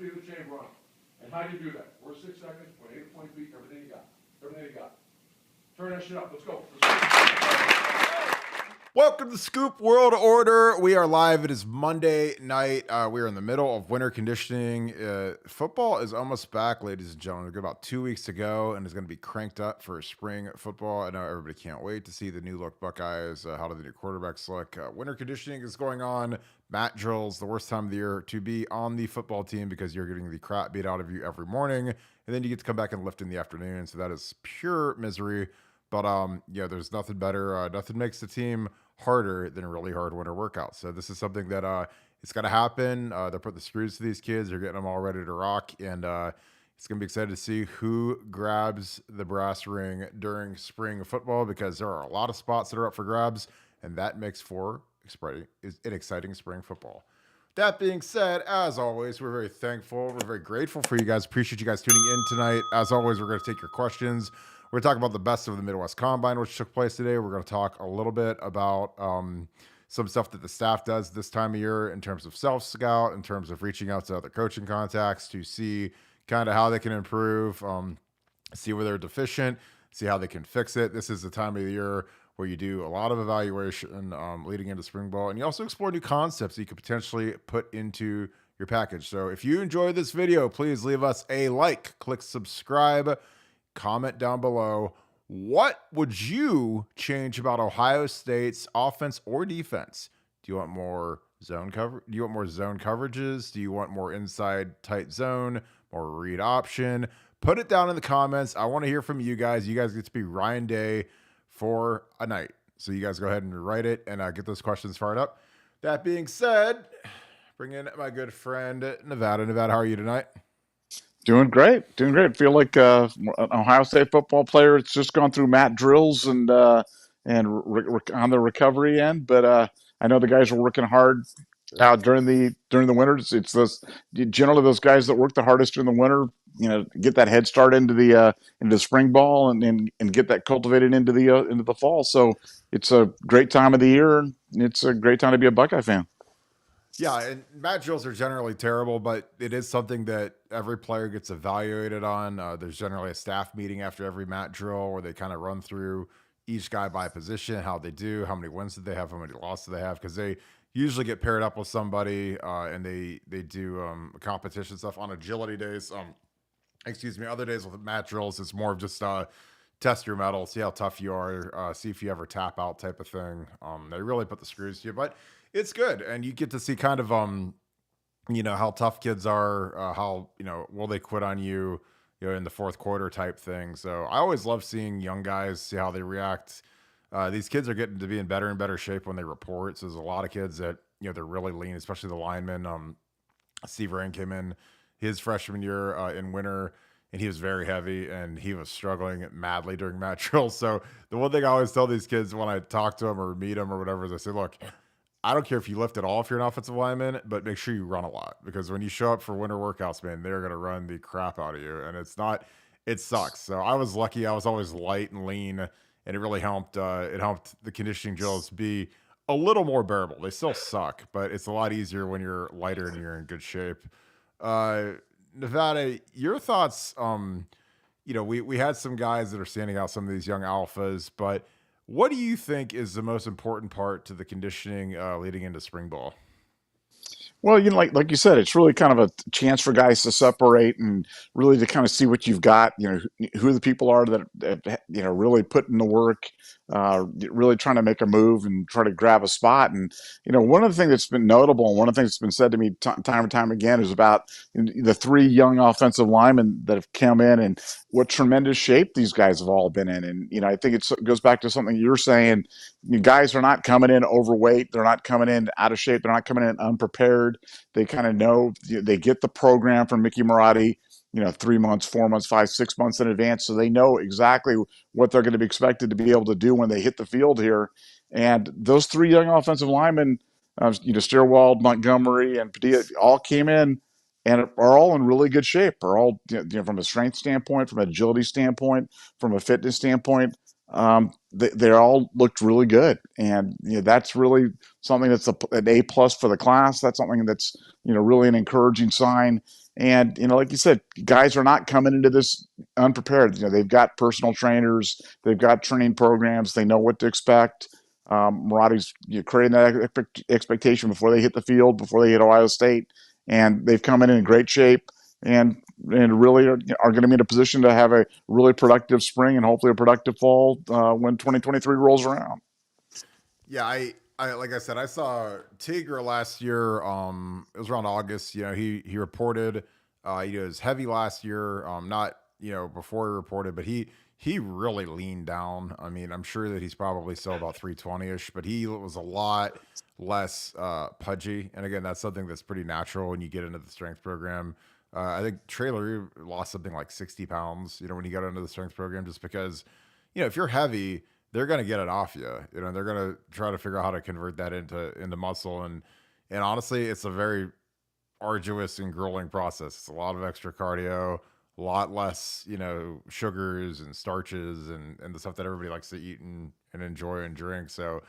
feet of the chamber on them. And how do you do that? 4 to 6 seconds, point 8 to 20 feet, everything you got. Everything you got. Turn that shit up. Let's go. Welcome to Scoop World Order. We are live. It is Monday night. We are in the middle of winter conditioning. Football is almost back, ladies and gentlemen. We've got about 2 weeks to go, and it's going to be cranked up for spring football. I know everybody can't wait to see the new look Buckeyes. How do the new quarterbacks look? Winter conditioning is going on. Mat drills, the worst time of the year to be on the football team because you're getting the crap beat out of you every morning, and then you get to come back and lift in the afternoon. So that is pure misery. But yeah, there's nothing better. Nothing makes the team harder than a really hard winter workout. So this is something that it's got to happen. They're putting the screws to these kids. They're getting them all ready to rock, and it's gonna be excited to see who grabs the brass ring during spring football because there are a lot of spots that are up for grabs, and that makes for an exciting spring football. That being said, as always, we're very thankful. We're very grateful for you guys. Appreciate you guys tuning in tonight. As always, we're going to take your questions. We're going to talk about the best of the Midwest Combine, which took place today. We're going to talk a little bit about some stuff that the staff does this time of year in terms of self-scout, in terms of reaching out to other coaching contacts to see kind of how they can improve, see where they're deficient, see how they can fix it. This is the time of the year where you do a lot of evaluation leading into spring ball, and you also explore new concepts that you could potentially put into your package. So if you enjoyed this video, please leave us a like, click subscribe, comment down below. What would you change about Ohio State's offense or defense? Do you want more zone cover? Do you want more zone coverages? Do you want more inside tight zone, more read option? Put it down in the comments. I want to hear from you guys. You guys get to be Ryan Day for a night. So you guys go ahead and write it and get those questions fired up. That being said, bring in my good friend, Nevada. Nevada, how are you tonight? Doing great. Feel like an Ohio State football player. It's just gone through mat drills and on the recovery end. But I know the guys are working hard out during the winter. It's generally those guys that work the hardest during the winter. Get that head start into the spring ball and get that cultivated into the fall. So it's a great time of the year, and it's a great time to be a Buckeye fan. Yeah, and mat drills are generally terrible, but it is something that every player gets evaluated on. There's generally a staff meeting after every mat drill where they kind of run through each guy by position, how they do, how many wins did they have, how many losses did they have, because they usually get paired up with somebody and they do competition stuff on agility days. Other days with mat drills, it's more of just test your metal, see how tough you are, see if you ever tap out type of thing. They really put the screws to you, but it's good. And you get to see kind of, how tough kids are, how, will they quit on you, in the fourth quarter type thing. So I always love seeing young guys, see how they react. These kids are getting to be in better and better shape when they report. So there's a lot of kids that, they're really lean, especially the linemen. Steve Rain came in his freshman year in winter, and he was very heavy, and he was struggling madly during mat drills. So the one thing I always tell these kids when I talk to them or meet them or whatever is I say, look, I don't care if you lift at all if you're an offensive lineman, but make sure you run a lot, because when you show up for winter workouts, man, they're going to run the crap out of you. And it sucks. So I was lucky. I was always light and lean, and it really helped. It helped the conditioning drills be a little more bearable. They still suck, but it's a lot easier when you're lighter and you're in good shape. Nevada, your thoughts? We had some guys that are standing out, some of these young alphas, but what do you think is the most important part to the conditioning leading into spring ball? Well, like you said, it's really kind of a chance for guys to separate and really to kind of see what you've got. Who the people are that really put in the work, really trying to make a move and try to grab a spot. And one of the things that's been notable, and one of the things that's been said to me time and time again, is about the three young offensive linemen that have come in and what tremendous shape these guys have all been in. And I think it goes back to something you're saying. You guys are not coming in overweight. They're not coming in out of shape. They're not coming in unprepared. They kind of know, they get the program from Mickey Marotti, 3 months, 4 months, 5, 6 months in advance. So they know exactly what they're going to be expected to be able to do when they hit the field here. And those three young offensive linemen, Stierwald, Montgomery, and Padilla all came in and are all in really good shape. Are all, from a strength standpoint, from an agility standpoint, from a fitness standpoint, They all looked really good, and that's really something that's an A+ for the class. That's something that's really an encouraging sign. And like you said, guys are not coming into this unprepared. They've got personal trainers, they've got training programs, they know what to expect. Marati's creating that expectation before they hit the field, before they hit Ohio State, and they've come in great shape. And really are going to be in a position to have a really productive spring and hopefully a productive fall when 2023 rolls around. Yeah, I like I said, I saw Tigre last year. It was around August. He reported. He was heavy last year. Not before he reported, but he really leaned down. I mean, I'm sure that he's probably still about 320 ish, but he was a lot less pudgy. And again, that's something that's pretty natural when you get into the strength program. I think Trailer lost something like 60 pounds. When you got into the strength program, just because if you're heavy, they're going to get it off you. They're going to try to figure out how to convert that into muscle. And honestly, it's a very arduous and grueling process. It's a lot of extra cardio, a lot less, sugars and starches and the stuff that everybody likes to eat and enjoy and drink. So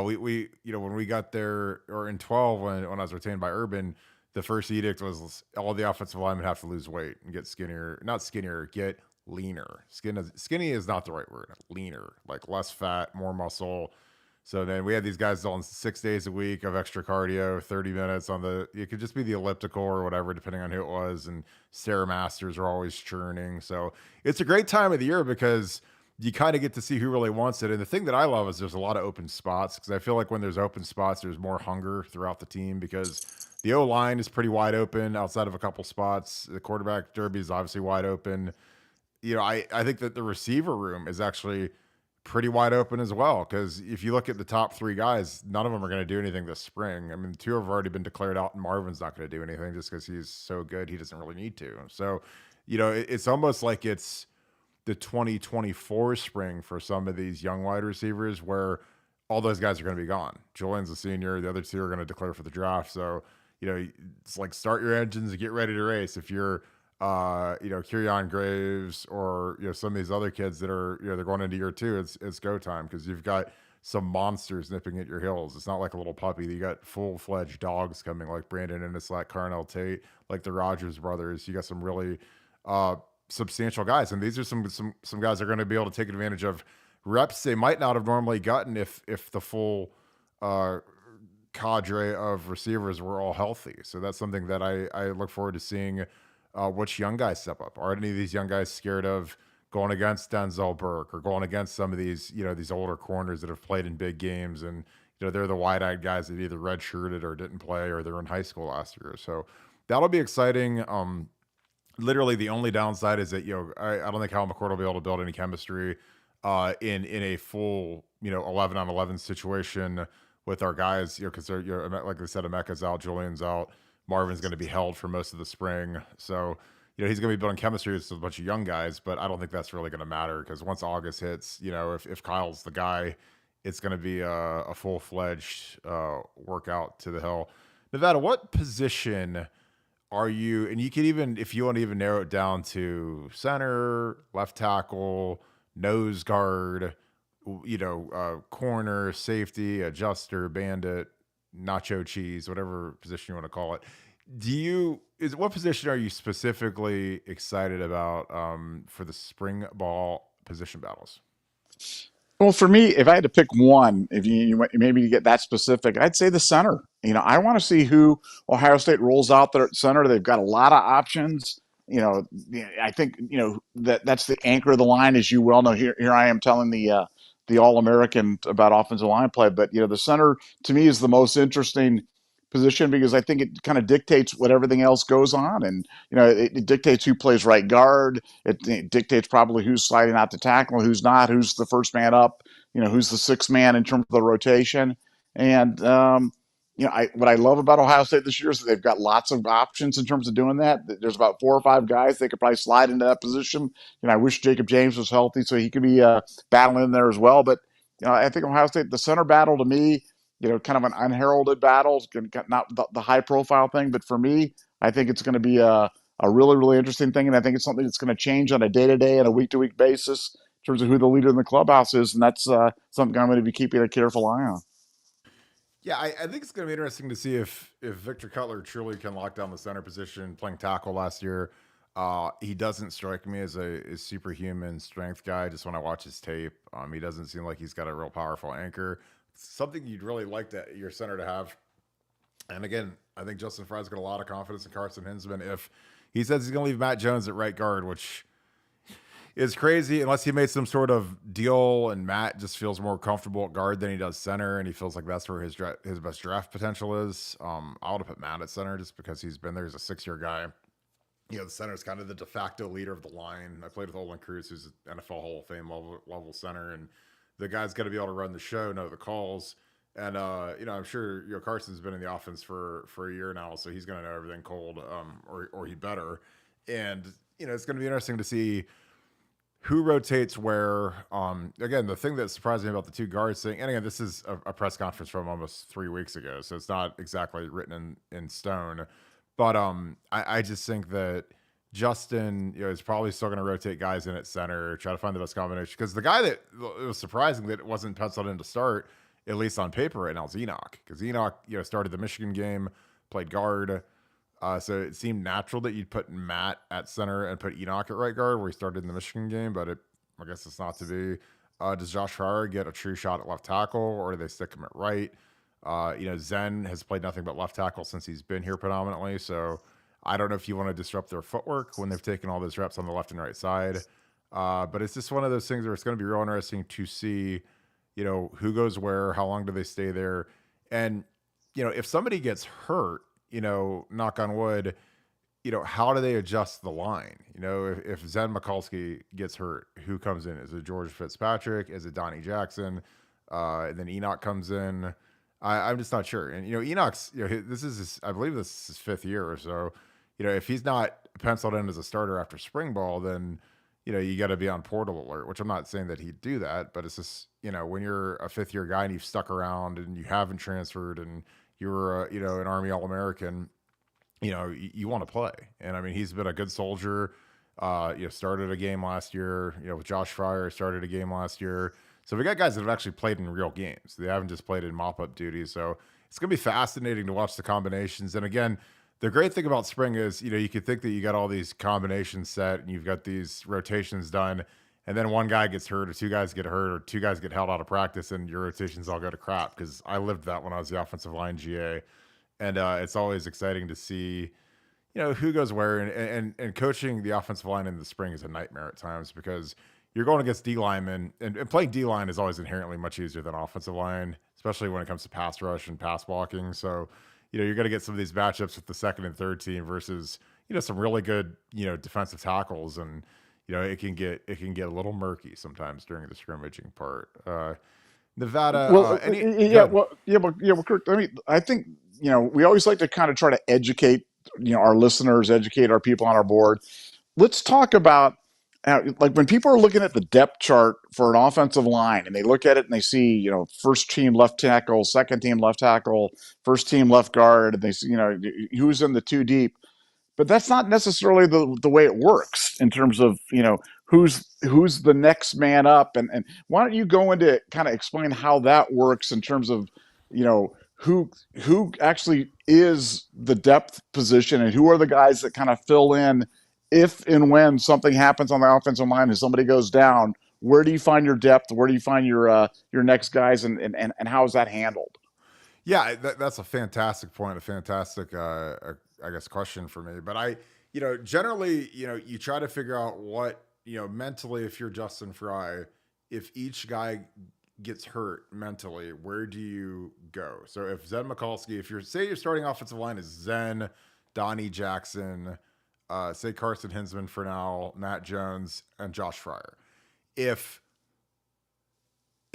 we when we got there, or in 12, when I was retained by Urban, the first edict was all the offensive linemen have to lose weight and get skinnier, not skinnier, get leaner. Skinny is not the right word. Leaner, like less fat, more muscle. So then we had these guys doing 6 days a week of extra cardio, 30 minutes on it could just be the elliptical or whatever, depending on who it was. And Stairmasters are always churning. So it's a great time of the year because you kind of get to see who really wants it. And the thing that I love is there's a lot of open spots, because I feel like when there's open spots, there's more hunger throughout the team, because the O line is pretty wide open outside of a couple spots. The quarterback derby is obviously wide open. I think that the receiver room is actually pretty wide open as well. Because if you look at the top three guys, none of them are going to do anything this spring. I mean, two have already been declared out, and Marvin's not going to do anything just because he's so good. He doesn't really need to. So, it's almost like it's the 2024 spring for some of these young wide receivers where all those guys are going to be gone. Julian's a senior. The other two are going to declare for the draft. So, it's like start your engines and get ready to race. If you're Kieran Graves, or some of these other kids that are they're going into year two, it's go time, because you've got some monsters nipping at your heels. It's not like a little puppy. You got full fledged dogs coming, like Brandon Ennis, like Carnell Tate, like the Rogers brothers. You got some really substantial guys, and these are some guys that are going to be able to take advantage of reps they might not have normally gotten if the full uh, cadre of receivers were all healthy. So that's something that I look forward to seeing. Which young guys step up? Are any of these young guys scared of going against Denzel Burke, or going against some of these, these older corners that have played in big games, and they're the wide-eyed guys that either redshirted or didn't play, or they're in high school last year. So that'll be exciting. Literally the only downside is that I don't think Hal McCord will be able to build any chemistry in a full 11-on-11 situation with our guys, because they're like I said, Emeka's out, Julian's out. Marvin's going to be held for most of the spring. So, he's going to be building chemistry with a bunch of young guys, but I don't think that's really going to matter, because once August hits, if Kyle's the guy, it's going to be a full fledged workout to the hill. Nevada, what position are you? And you can even, if you want to even narrow it down to center, left tackle, nose guard, corner, safety, adjuster, bandit, nacho cheese, whatever position you want to call it. What position are you specifically excited about for the spring ball position battles? Well, for me, if I had to pick one, if maybe to get that specific, I'd say the center. I want to see who Ohio State rolls out there at center. They've got a lot of options. I think that's the anchor of the line, as you well know. Here I am telling the All American about offensive line play, but the center to me is the most interesting position, because I think it kind of dictates what everything else goes on, and it dictates who plays right guard. It dictates probably who's sliding out to tackle, who's not, who's the first man up, who's the sixth man in terms of the rotation. And what I love about Ohio State this year is that they've got lots of options in terms of doing that. There's about 4 or 5 guys they could probably slide into that position. I wish Jacob James was healthy so he could be battling in there as well. But I think Ohio State, the center battle to me, kind of an unheralded battle, not the high profile thing, but for me, I think it's going to be a really, really interesting thing. And I think it's something that's going to change on a day to day and a week to week basis, terms of who the leader in the clubhouse is, and that's something I'm going to be keeping a careful eye on. Yeah, I think it's going to be interesting to see if Victor Cutler truly can lock down the center position. Playing tackle last year, he doesn't strike me as a superhuman strength guy. Just when I watch his tape, he doesn't seem like he's got a real powerful anchor. Something you'd really like your center to have. And again, I think Justin Fry's got a lot of confidence in Carson Hinsman. If he says he's going to leave Matt Jones at right guard, which is crazy unless he made some sort of deal and Matt just feels more comfortable at guard than he does center, and he feels like that's where his best draft potential is. I would have put Matt at center just because he's been there as a 6-year guy. You know, the center is kind of the de facto leader of the line. I played with Olin Cruz, who's an NFL Hall of Fame level center, and the guy's got to be able to run the show, know the calls. And I'm sure Carson's been in the offense for a year now, so he's going to know everything cold, or he better. And it's going to be interesting to see who rotates where. Again, the thing that surprised me about the two guards thing, and again, this is a press conference from almost 3 weeks ago, so it's not exactly written in stone. But I just think that Justin, is probably still going to rotate guys in at center, try to find the best combination. Because the guy that it was surprising that it wasn't penciled in to start, at least on paper right now, is Enoch. Because Enoch, started the Michigan game, played guard. So it seemed natural that you'd put Matt at center and put Enoch at right guard where he started in the Michigan game, but I guess it's not to be. Does Josh Fryer get a true shot at left tackle, or do they stick him at right? Zen has played nothing but left tackle since he's been here predominantly, so I don't know if you want to disrupt their footwork when they've taken all those reps on the left and right side. But it's just one of those things where it's going to be real interesting to see, who goes where, how long do they stay there, and if somebody gets hurt, knock on wood, how do they adjust the line? If Zen Mikulski gets hurt, who comes in? Is it George Fitzpatrick? Is it Donnie Jackson? And then Enoch comes in. I'm just not sure. And Enoch's, this is I believe this is his 5th year or so. If he's not penciled in as a starter after spring ball, then you got to be on portal alert. Which I'm not saying that he'd do that, but it's just when you're a 5th year guy and you've stuck around and you haven't transferred and you're an Army All-American, you want to play. And I mean, he's been a good soldier. Started a game last year. With Josh Fryer, started a game last year. So we got guys that have actually played in real games. They haven't just played in mop-up duties. So it's going to be fascinating to watch the combinations. And again, the great thing about spring is, you could think that you got all these combinations set and you've got these rotations done, and then one guy gets hurt or two guys get hurt or two guys get held out of practice and your rotations all go to crap. Because I lived that when I was the offensive line GA. And it's always exciting to see, who goes where. And coaching the offensive line in the spring is a nightmare at times because you're going against D linemen, and playing D line is always inherently much easier than offensive line, especially when it comes to pass rush and pass blocking. So, you're going to get some of these matchups with the second and third team versus, some really good, defensive tackles, and it can get a little murky sometimes during the scrimmaging part. Nevada, Well, Kirk, I think we always like to kind of try to educate our listeners, educate our people on our board. Let's talk about like when people are looking at the depth chart for an offensive line and they look at it and they see, first team left tackle, second team left tackle, first team left guard, and they see, who's in the two deep. But that's not necessarily the way it works in terms of, who's the next man up. And why don't you go into kind of explain how that works in terms of, who actually is the depth position and who are the guys that kind of fill in if and when something happens on the offensive line and somebody goes down. Where do you find your depth? Where do you find your next guys, and how is that handled? Yeah, that's a fantastic point, a fantastic, I guess, question for me. But generally, you try to figure out what, mentally, if you're Justin Fry, if each guy gets hurt mentally, where do you go? So if Zen Mikulski, if you're starting offensive line is Zen, Donnie Jackson, say Carson Hinsman for now, Matt Jones, and Josh Fryer. If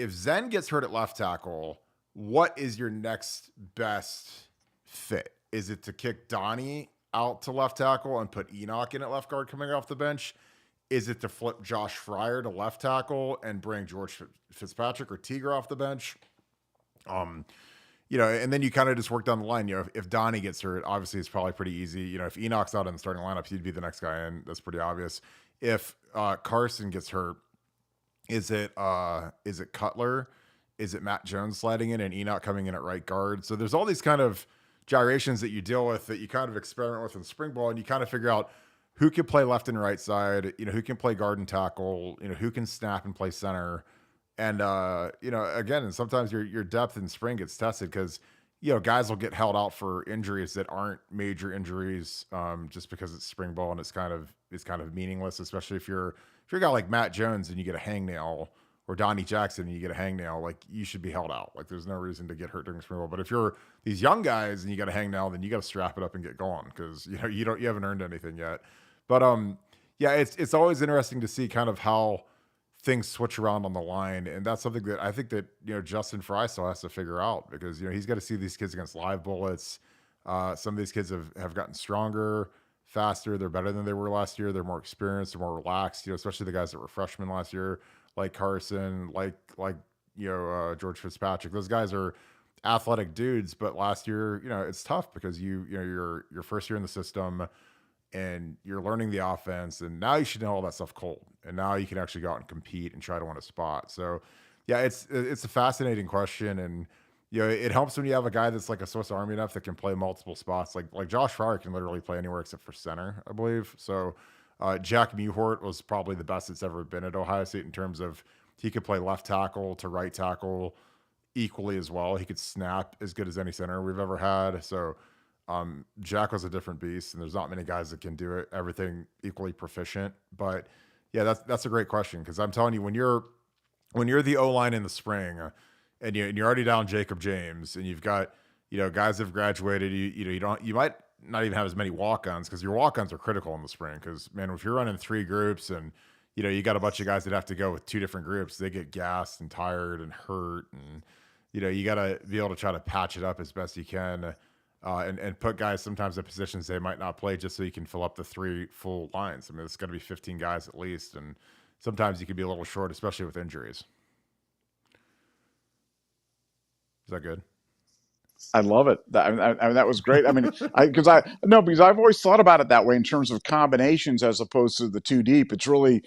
Zen gets hurt at left tackle, what is your next best fit? Is it to kick Donnie out to left tackle and put Enoch in at left guard coming off the bench? Is it to flip Josh Fryer to left tackle and bring George Fitzpatrick or Teager off the bench? And then you kind of just work down the line. If Donnie gets hurt, obviously it's probably pretty easy. If Enoch's out in the starting lineup, he'd be the next guy in. That's pretty obvious. If Carson gets hurt, Is it Cutler? Is it Matt Jones sliding in and Enoch coming in at right guard? So there's all these kind of gyrations that you deal with that you kind of experiment with in spring ball, and you kind of figure out who can play left and right side, who can play guard and tackle, who can snap and play center. And again, and sometimes your depth in spring gets tested because guys will get held out for injuries that aren't major injuries, just because it's spring ball and it's kind of meaningless, especially if you're a guy like Matt Jones and you get a hangnail, or Donnie Jackson and you get a hangnail, like you should be held out. Like there's no reason to get hurt during spring ball. But if you're these young guys and you got a hangnail, then you got to strap it up and get going because you haven't earned anything yet. But yeah, it's always interesting to see kind of how things switch around on the line, and that's something that I think that Justin Fry still has to figure out because he's got to see these kids against live bullets. Some of these kids have gotten stronger, faster. They're better than they were last year. They're more experienced. They're more relaxed. Especially the guys that were freshmen last year, like Carson, like George Fitzpatrick. Those guys are athletic dudes, but last year, it's tough because you're your first year in the system and you're learning the offense, and now you should know all that stuff cold, and now you can actually go out and compete and try to win a spot. So yeah, it's a fascinating question, and it helps when you have a guy that's like a Swiss Army knife that can play multiple spots. Like Josh Fryer can literally play anywhere except for center, I believe. So Jack Muhort was probably the best it's ever been at Ohio State in terms of he could play left tackle to right tackle equally as well. He could snap as good as any center we've ever had. So Jack was a different beast, and there's not many guys that can do it everything equally proficient. But yeah, that's a great question because I'm telling you, when you're the O line in the spring, and you're already down Jacob James, and you've got guys that have graduated, you might not even have as many walk-ons because your walk-ons are critical in the spring. Because man, if you're running three groups and you got a bunch of guys that have to go with two different groups, they get gassed and tired and hurt, and you got to be able to try to patch it up as best you can. And put guys sometimes in positions they might not play just so you can fill up the three full lines. I mean, it's going to be 15 guys at least, and sometimes you can be a little short, especially with injuries. Is that good? I love it. That was great. I mean, because I've always thought about it that way in terms of combinations as opposed to the two deep. It's really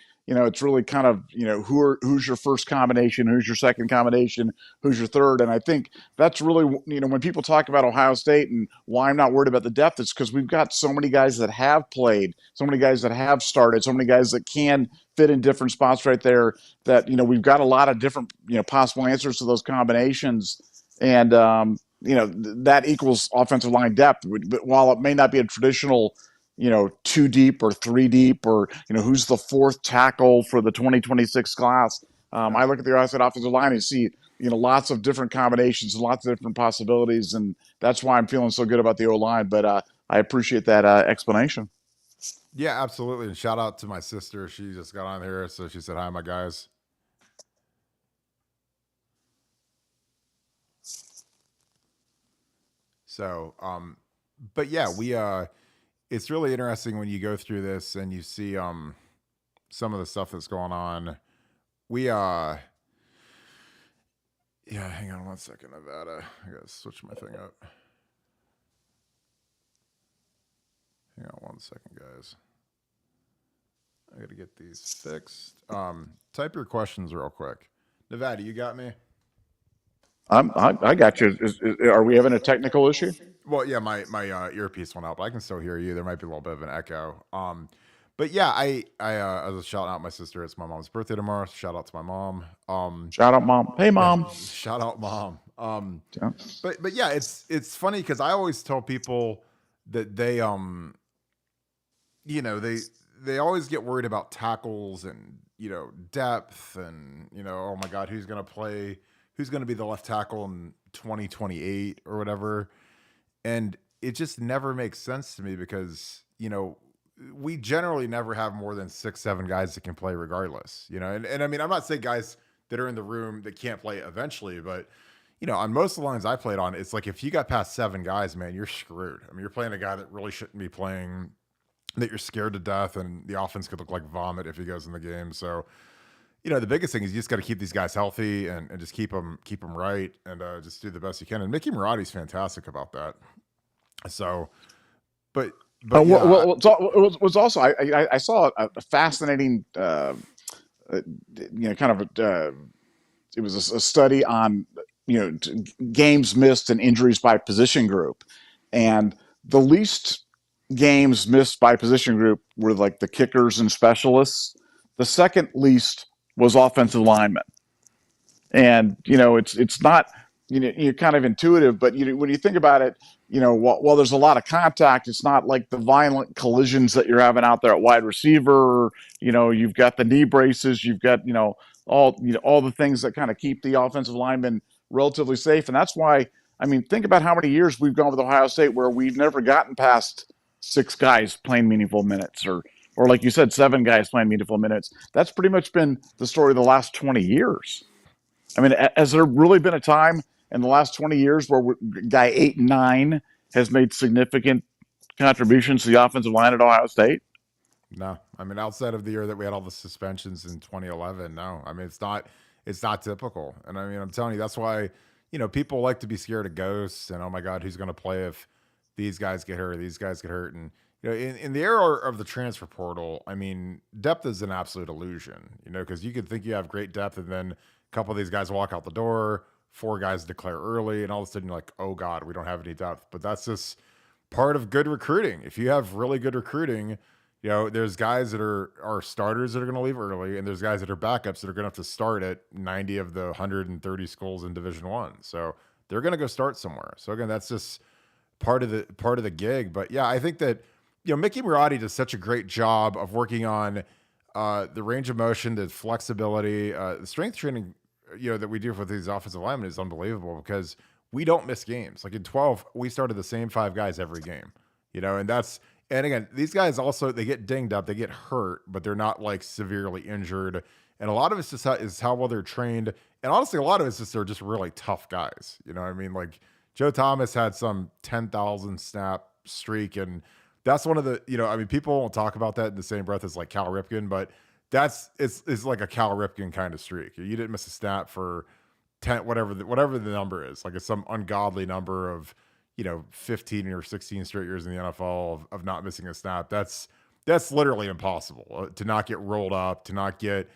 kind of who's your first combination, who's your second combination, who's your third, and I think that's really when people talk about Ohio State and why I'm not worried about the depth, it's because we've got so many guys that have played, so many guys that have started, so many guys that can fit in different spots right there. That we've got a lot of different possible answers to those combinations, and that equals offensive line depth. But while it may not be a traditional, two deep or three deep, or who's the fourth tackle for the 2026 class, Yeah. I look at the offensive line and see lots of different combinations and lots of different possibilities, and that's why I'm feeling so good about the O line. But I appreciate that explanation. Yeah, absolutely. And shout out to my sister. She just got on here, so she said hi, my guys. So, but yeah, it's really interesting when you go through this and you see some of the stuff that's going on. We Yeah, hang on one second, Nevada. I gotta switch my thing up. Hang on one second, guys. I gotta get these fixed. Type your questions real quick. Nevada, you got me? I got you. Are we having a technical issue? Well, yeah, my earpiece went out, but I can still hear you. There might be a little bit of an echo. But yeah, I was shouting out my sister. It's my mom's birthday tomorrow. So shout out to my mom. Shout out, mom. Hey, mom. Shout out, mom. Yeah. But yeah, it's funny because I always tell people that they always get worried about tackles and depth and oh my god, who's gonna be the left tackle in 2028 or whatever. And it just never makes sense to me because we generally never have more than 6 7 guys that can play regardless. And I mean, I'm not saying guys that are in the room that can't play eventually, but on most of the lines I played on, it's like if you got past 7 guys, man, you're screwed. I mean, you're playing a guy that really shouldn't be playing, that you're scared to death, and the offense could look like vomit if he goes in the game. So the biggest thing is you just got to keep these guys healthy and just keep them right, and just do the best you can. And Mickey Marotti's fantastic about that. So, but yeah, Well, it was also I saw a fascinating kind of it was a study on games missed and injuries by position group, and the least games missed by position group were like the kickers and specialists. The second least was offensive linemen. And it's not, you're kind of intuitive, but when you think about it, while there's a lot of contact, it's not like the violent collisions that you're having out there at wide receiver. You've got the knee braces, you've got all the things that kind of keep the offensive linemen relatively safe. And that's why, I mean, think about how many years we've gone with Ohio State where we've never gotten past six guys playing meaningful minutes, or like you said, seven guys playing meaningful minutes. That's pretty much been the story of the last 20 years. I mean, has there really been a time in the last 20 years where guy 8 and 9 has made significant contributions to the offensive line at Ohio State? No, I mean, outside of the year that we had all the suspensions in 2011, no. I mean, it's not typical. And I mean, I'm telling you, that's why, people like to be scared of ghosts and, oh my God, who's going to play if these guys get hurt, these guys get hurt. And, in the era of the transfer portal, I mean, depth is an absolute illusion, because you could think you have great depth and then a couple of these guys walk out the door, four guys declare early, and all of a sudden you're like, oh God, we don't have any depth. But that's just part of good recruiting. If you have really good recruiting, there's guys that are starters that are going to leave early, and there's guys that are backups that are going to have to start at 90 of the 130 schools in Division One. So they're going to go start somewhere. So again, that's just part of the gig. But yeah, I think that Mickey Marotti does such a great job of working on the range of motion, the flexibility, the strength training. That we do with these offensive linemen is unbelievable because we don't miss games. Like in 12, we started the same five guys every game. And again, these guys also, they get dinged up, they get hurt, but they're not like severely injured. And a lot of it's just is how well they're trained. And honestly, a lot of it's just they're just really tough guys. You know what I mean? Like Joe Thomas had some 10,000 snap streak. And that's one of the, I mean, people won't talk about that in the same breath as like Cal Ripken, but it's like a Cal Ripken kind of streak. You didn't miss a snap for 10, whatever the number is. Like it's some ungodly number of, 15 or 16 straight years in the NFL of not missing a snap. That's literally impossible to not get rolled up, to not get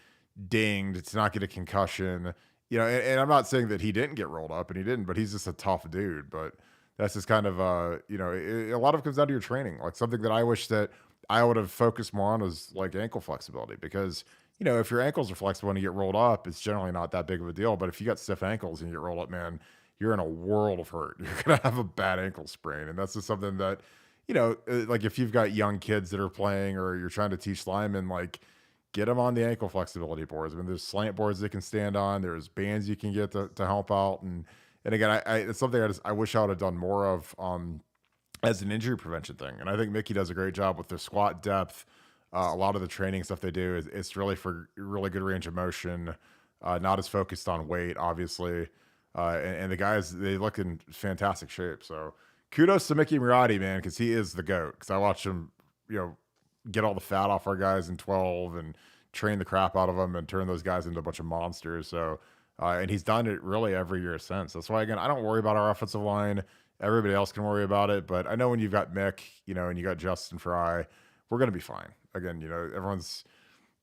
dinged, to not get a concussion. And I'm not saying that he didn't get rolled up and he didn't, but he's just a tough dude. But that's just kind of, a lot of it comes down to your training. Like something that I wish that I would have focused more on was like ankle flexibility because, if your ankles are flexible and you get rolled up, it's generally not that big of a deal. But if you got stiff ankles and you get rolled up, man, you're in a world of hurt. You're going to have a bad ankle sprain. And that's just something that, like if you've got young kids that are playing or you're trying to teach linemen, like get them on the ankle flexibility boards. I mean, there's slant boards they can stand on. There's bands you can get to help out. And again, it's something I wish I would have done more of as an injury prevention thing. And I think Mickey does a great job with their squat depth. A lot of the training stuff they do it's really for really good range of motion, not as focused on weight, obviously. And the guys, they look in fantastic shape. So kudos to Mickey Marotti, man, because he is the GOAT. Because I watched him, get all the fat off our guys in 12 and train the crap out of them and turn those guys into a bunch of monsters. So, and he's done it really every year since. That's why, again, I don't worry about our offensive line. Everybody else can worry about it. But I know when you've got Mick, and you got Justin Fry, we're going to be fine. Again,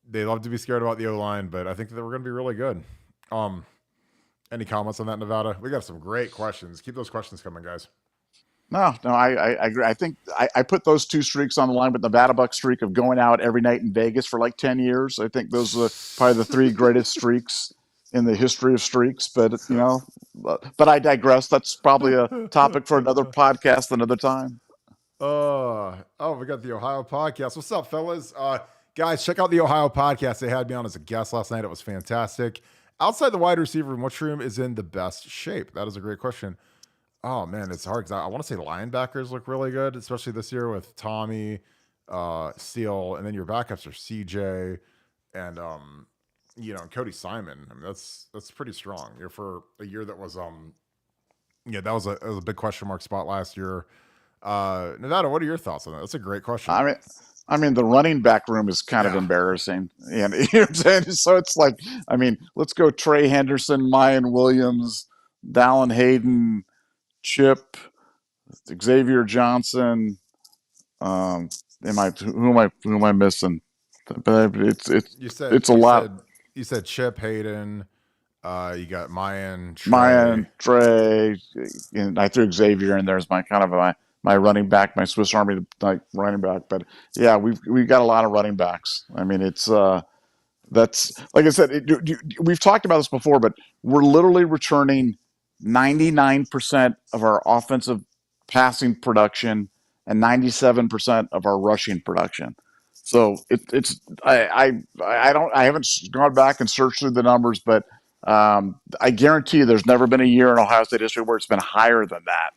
they love to be scared about the O-line, but I think that we're going to be really good. Any comments on that, Nevada? We got some great questions. Keep those questions coming, guys. No, I agree. I think I put those two streaks on the line with the Nevada Buck streak of going out every night in Vegas for like 10 years. I think those are probably the three greatest streaks in the history of streaks. But, but I digress. That's probably a topic for another podcast another time. We got the Ohio podcast. What's up, fellas? Guys, check out the Ohio podcast. They had me on as a guest last night. It was fantastic. Outside the wide receiver room, which room is in the best shape? That is a great question. Oh, man, it's hard because I want to say linebackers look really good, especially this year with Tommy, Steele, and then your backups are CJ and, Cody Simon. I mean, that's pretty strong. For a year that was, that was a big question mark spot last year. Nevada, what are your thoughts on that? That's a great question. I mean, the running back room is kind of embarrassing. And you know what I'm saying? So it's like, I mean, let's go Trey Henderson, Mayan Williams, Dallin Hayden, Chip, Xavier Johnson. Who am I missing? But it's a lot. you said Chip Hayden. You got Mayan Mayan, Trey. Trey, and I threw Xavier in there as my kind of my running back, my Swiss Army like running back. But yeah, we've got a lot of running backs. I mean, it's that's like I said. We've talked about this before, but we're literally returning 99% of our offensive passing production and 97% of our rushing production. So it's I haven't gone back and searched through the numbers, but I guarantee you there's never been a year in Ohio State history where it's been higher than that.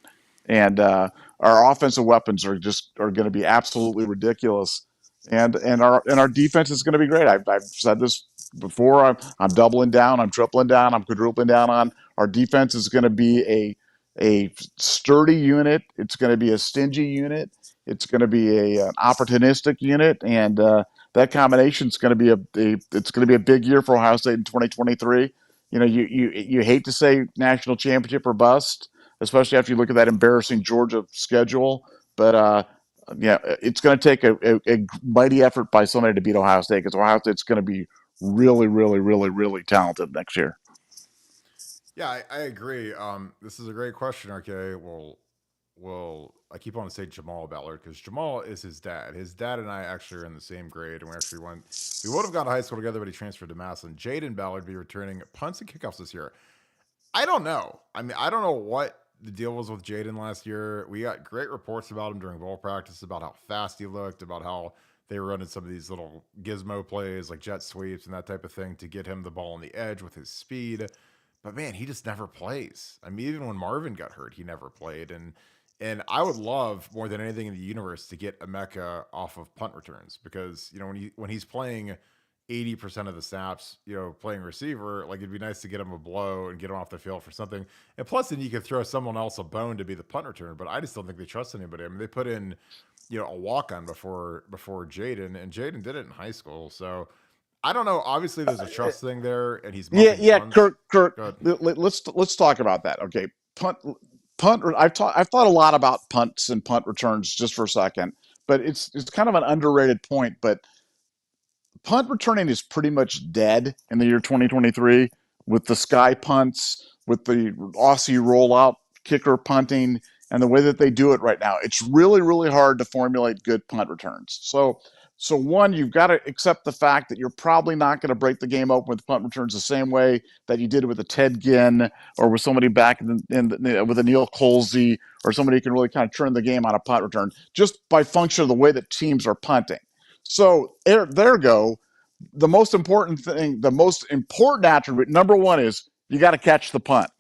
And our offensive weapons are going to be absolutely ridiculous, and our defense is going to be great. I've said this before. I'm doubling down. I'm tripling down. I'm quadrupling down on our defense is going to be a sturdy unit. It's going to be a stingy unit. It's going to be an opportunistic unit, and that combination is going to be it's going to be a big year for Ohio State in 2023. You know, you hate to say national championship or bust, especially after you look at that embarrassing Georgia schedule. But yeah, it's going to take a mighty effort by somebody to beat Ohio State because Ohio State's going to be really, really, really, really talented next year. Yeah, I agree. This is a great question. Okay, well, I keep on to say Jamal Ballard because Jamal is his dad. His dad and I actually are in the same grade, and we actually went. We would have gone to high school together, but he transferred to Massillon. Jaden Ballard be returning punts and kickoffs this year. I don't know. I mean, I don't know what the deal was with Jaden last year. We got great reports about him during bowl practice, about how fast he looked, about how they were running some of these little gizmo plays like jet sweeps and that type of thing to get him the ball on the edge with his speed. But man, he just never plays. I mean, even when Marvin got hurt, he never played. And I would love more than anything in the universe to get Emeka off of punt returns because when he's playing 80% of the snaps, playing receiver, like it'd be nice to get him a blow and get him off the field for something. And plus, then you could throw someone else a bone to be the punt returner. But I just don't think they trust anybody. I mean, they put in, a walk on before Jaden, and Jaden did it in high school. So I don't know. Obviously, there's a trust thing there, and he's Yeah, muffing yeah, punts. Kurt. Go ahead. Let's talk about that. Okay, punt. I've thought a lot about punts and punt returns just for a second, but it's kind of an underrated point. But punt returning is pretty much dead in the year 2023 with the sky punts, with the Aussie rollout kicker punting, and the way that they do it right now. It's really, really hard to formulate good punt returns. So one, you've got to accept the fact that you're probably not going to break the game open with punt returns the same way that you did with a Ted Ginn or with somebody back with a Neil Colsey or somebody who can really kind of turn the game on a punt return just by function of the way that teams are punting. So there go. The most important thing, the most important attribute, number one is you got to catch the punt.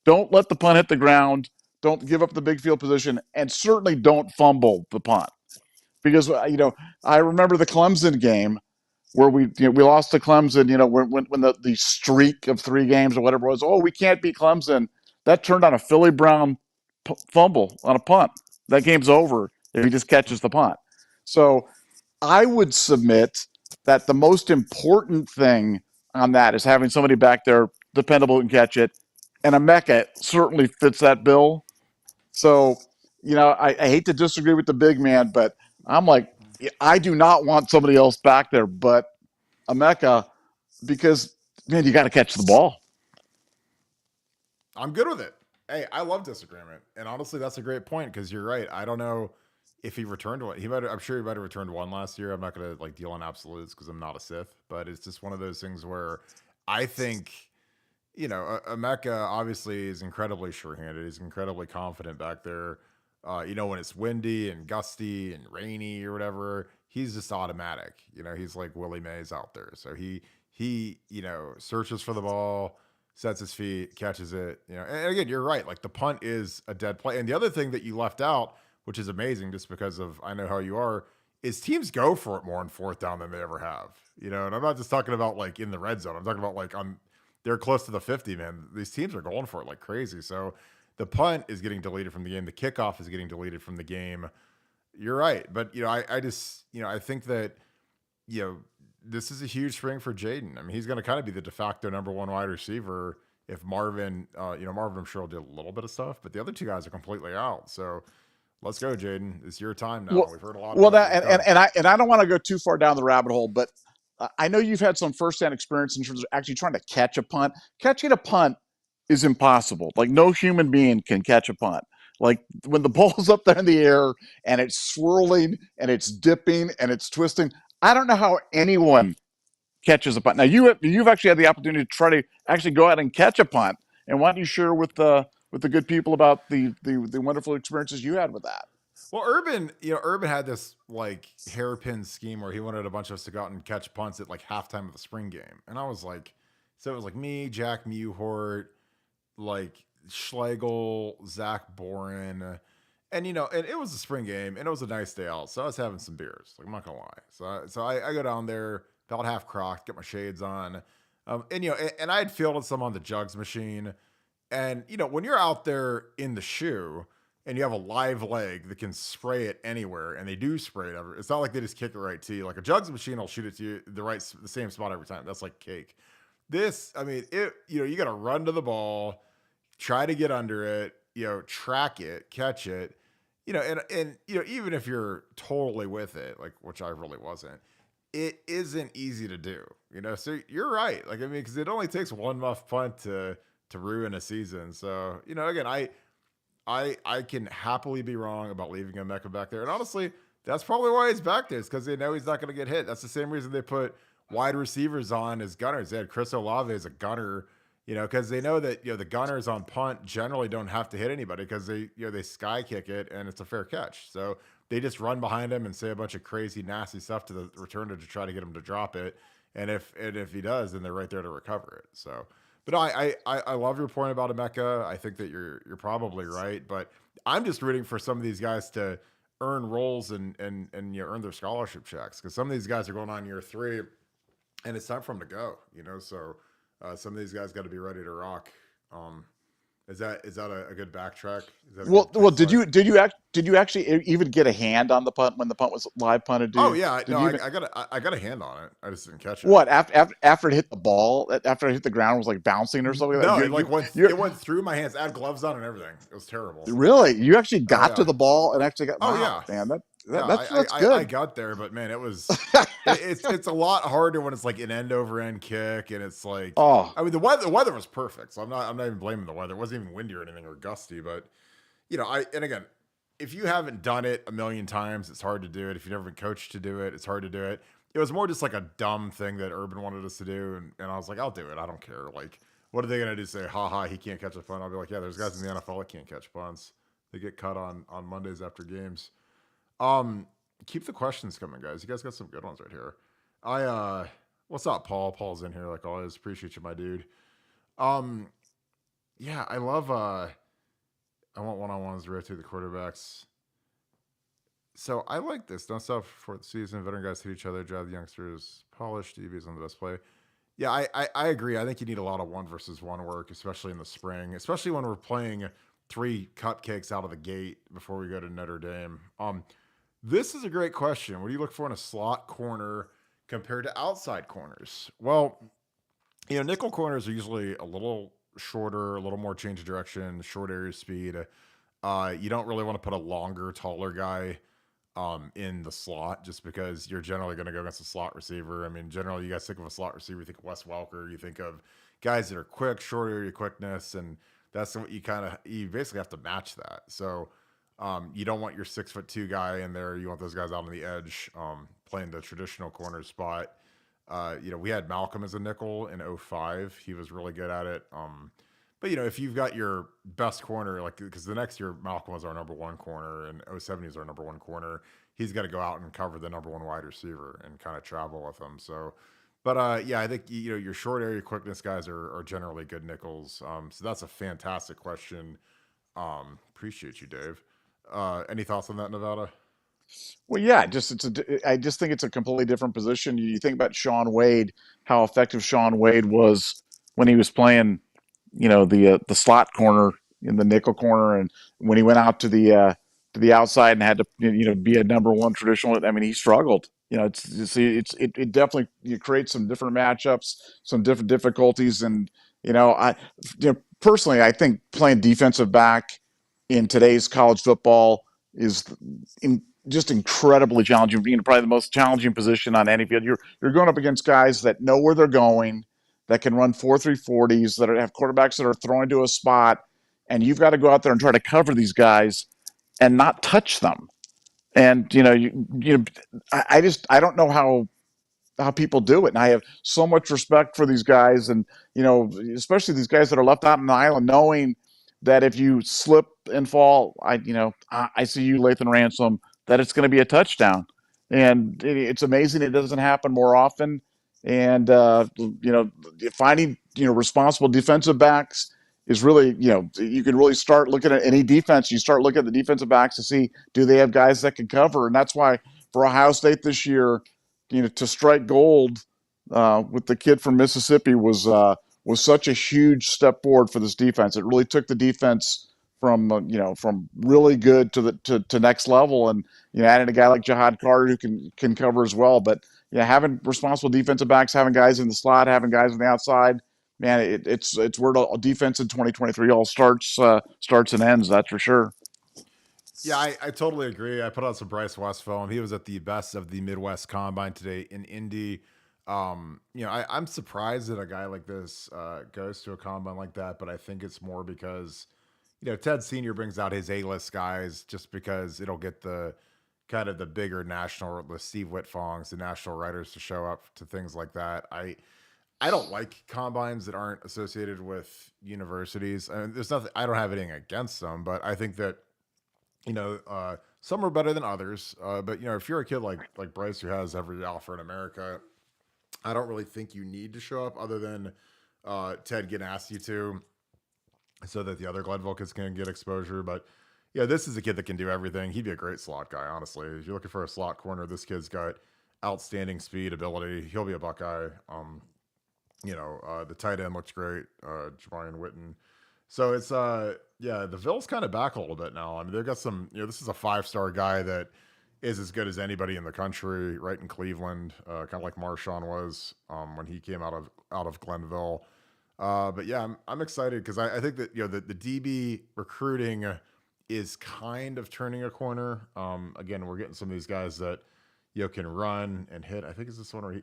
Don't let the punt hit the ground. Don't give up the big field position, and certainly don't fumble the punt. Because I remember the Clemson game where we lost to Clemson. When the streak of 3 games or whatever it was. Oh, we can't beat Clemson. That turned on a Philly Brown fumble on a punt. That game's over if he just catches the punt. So I would submit that the most important thing on that is having somebody back there dependable and catch it. And Emeka certainly fits that bill. So, I hate to disagree with the big man, but I'm like, I do not want somebody else back there but Emeka because, man, you got to catch the ball. I'm good with it. Hey, I love disagreement, and honestly, that's a great point because you're right. I don't know if he returned one. I'm sure he might have returned one last year. I'm not gonna like deal on absolutes because I'm not a Sith, but it's just one of those things where I think Emeka obviously is incredibly sure-handed. He's incredibly confident back there. When it's windy and gusty and rainy or whatever, he's just automatic. He's like Willie Mays out there. So he searches for the ball, sets his feet, catches it. And again, you're right. Like the punt is a dead play. And the other thing that you left out, which is amazing, just because of I know how you are, is teams go for it more on fourth down than they ever have. And I'm not just talking about like in the red zone. I'm talking about like on they're close to the 50, man. These teams are going for it like crazy. So the punt is getting deleted from the game. The kickoff is getting deleted from the game. You're right. But, I just, I think that, this is a huge spring for Jaden. I mean, he's going to kind of be the de facto number one wide receiver if Marvin, Marvin, I'm sure will do a little bit of stuff, but the other two guys are completely out. So let's go, Jaden. It's your time now. We've heard a lot Well, about that you. and I don't want to go too far down the rabbit hole, but I know you've had some firsthand experience in terms of actually trying to catch a punt. Catching a punt is impossible. Like no human being can catch a punt. Like when the ball's up there in the air and it's swirling and it's dipping and it's twisting, I don't know how anyone catches a punt. Now you've actually had the opportunity to try to actually go out and catch a punt. And why don't you share with the good people about the wonderful experiences you had with that? Well, Urban had this like hairpin scheme where he wanted a bunch of us to go out and catch punts at like halftime of the spring game, and I was like, so it was like me, Jack Mewhort, like Schlegel, Zach Boren, and and it was a spring game, and it was a nice day out, so I was having some beers. Like I'm not gonna lie, so I go down there, about half crocked, get my shades on, and and I had fielded some on the jugs machine, and when you're out there in the shoe and you have a live leg that can spray it anywhere, and they do spray it ever. It's not like they just kick it right to you. Like a jugs machine will shoot it to you the same spot every time. That's like cake. This, I mean, you got to run to the ball, try to get under it, track it, catch it, and even if you're totally with it, like which I really wasn't, it isn't easy to do, So you're right. Like I mean, because it only takes one muff punt to ruin a season. So again, I can happily be wrong about leaving Emeka back there, and honestly, that's probably why he's back there. Is because they know he's not going to get hit. That's the same reason they put wide receivers on as gunners. They had Chris Olave as a gunner, because they know that the gunners on punt generally don't have to hit anybody because they sky kick it and it's a fair catch. So they just run behind him and say a bunch of crazy nasty stuff to the returner to try to get him to drop it. And if he does, then they're right there to recover it. So, but I love your point about Emeka. I think that you're probably right, but I'm just rooting for some of these guys to earn roles and earn their scholarship checks because some of these guys are going on year 3 and it's time for them to go, So some of these guys got to be ready to rock. Is that a good backtrack? Is that a Well, good well, slide? did you actually even get a hand on the punt when the punt was live punted? Oh yeah, Did no, you even I got a hand on it. I just didn't catch it. what after it hit the ball after it hit the ground, it was like bouncing or something like No, that? it like went You it went through my hands. I had gloves on and everything. It was terrible. really you actually Oh got to yeah. the ball and actually got Oh wow yeah. man Yeah, that's I good. got there, but man, it's a lot harder when it's like an end over end kick, and it's like Oh, I mean the weather was perfect, so I'm not even blaming the weather. It wasn't even windy or anything or gusty, but and again, if you haven't done it a million times, it's hard to do it. If you've never been coached to do it, it's hard to do it. It was more just like a dumb thing that Urban wanted us to do, and I was like, I'll do it. I don't care. Like, what are they gonna do? Say, ha, he can't catch a punt? I'll be like, yeah, there's guys in the NFL that can't catch punts. They get cut on Mondays after games. Um, Keep the questions coming, guys. You guys got some good ones right here. What's up, Paul? Paul's in here like always. Appreciate you, my dude. Um, yeah, I love I want one-on-ones to rotate the quarterbacks. So I like this. Don't stop for the season. Veteran guys hit each other, drive the youngsters, polish DBs on the best play. Yeah, I agree. I think you need a lot of 1 versus 1 work, especially in the spring, especially when we're playing 3 cupcakes out of the gate before we go to Notre Dame. This is a great question. What do you look for in a slot corner compared to outside corners? Well, nickel corners are usually a little shorter, a little more change of direction, short area speed. You don't really want to put a longer, taller guy in the slot just because you're generally going to go against a slot receiver. I mean, generally, you guys think of a slot receiver, you think of Wes Welker, you think of guys that are quick, short area quickness, and that's what you basically have to match that. So you don't want your 6'2" guy in there. You want those guys out on the edge, playing the traditional corner spot. We had Malcolm as a nickel in '05. He was really good at it. But if you've got your best corner, like because the next year Malcolm was our number 1 corner and '07 is our number 1 corner, he's got to go out and cover the number 1 wide receiver and kind of travel with him. So, but yeah, I think your short area quickness guys are generally good nickels. So that's a fantastic question. Appreciate you, Dave. Any thoughts on that, Nevada? well, yeah, I just think it's a completely different position. You think about Sean Wade, how effective Sean Wade was when he was playing, the slot corner in the nickel corner, and when he went out to the outside and had to be a number 1 traditional. I mean, he struggled. It definitely you create some different matchups, some different difficulties, and I personally I think playing defensive back in today's college football is just incredibly challenging. Probably the most challenging position on any field. You're going up against guys that know where they're going, that can run 4.3 40s, that have quarterbacks that are throwing to a spot, and you've got to go out there and try to cover these guys and not touch them. And I don't know how people do it. And I have so much respect for these guys, and especially these guys that are left out on the island, knowing that if you slip and fall, I see you, Lathan Ransom, that it's going to be a touchdown. And it's amazing it doesn't happen more often. And finding responsible defensive backs is really, you can really start looking at any defense. You start looking at the defensive backs to see, do they have guys that can cover? And that's why for Ohio State this year, to strike gold with the kid from Mississippi was such a huge step forward for this defense. It really took the defense from really good to next level, and adding a guy like Jihad Carter who can cover as well. But having responsible defensive backs, having guys in the slot, having guys on the outside, man, it's where the defense in 2023 all starts and ends. That's for sure. Yeah, I totally agree. I put on some Bryce West film. He was at the best of the Midwest Combine today in Indy. I'm surprised that a guy like this goes to a combine like that, but I think it's more because, Ted Senior brings out his A-list guys just because it'll get the kind of the bigger national, the Steve Whitfongs, the national writers to show up to things like that. I don't like combines that aren't associated with universities. I mean, there's nothing. I don't have anything against them, but I think that some are better than others. But if you're a kid like Bryce who has every offer in America, I don't really think you need to show up other than Ted getting asked you to, so that the other Glenville kids can get exposure. But yeah, this is a kid that can do everything. He'd be a great slot guy, honestly. If you're looking for a slot corner, this kid's got outstanding speed, ability. He'll be a Buckeye. The tight end looks great, Jamarian Witten. So it's the Vills kind of back a little bit now. I mean, they've got some, this is a 5-star guy that is as good as anybody in the country, right in Cleveland, kind of like Marshawn was when he came out of Glenville. But yeah, I'm excited because I think that the DB recruiting is kind of turning a corner. Again, we're getting some of these guys that can run and hit. I think it's this one where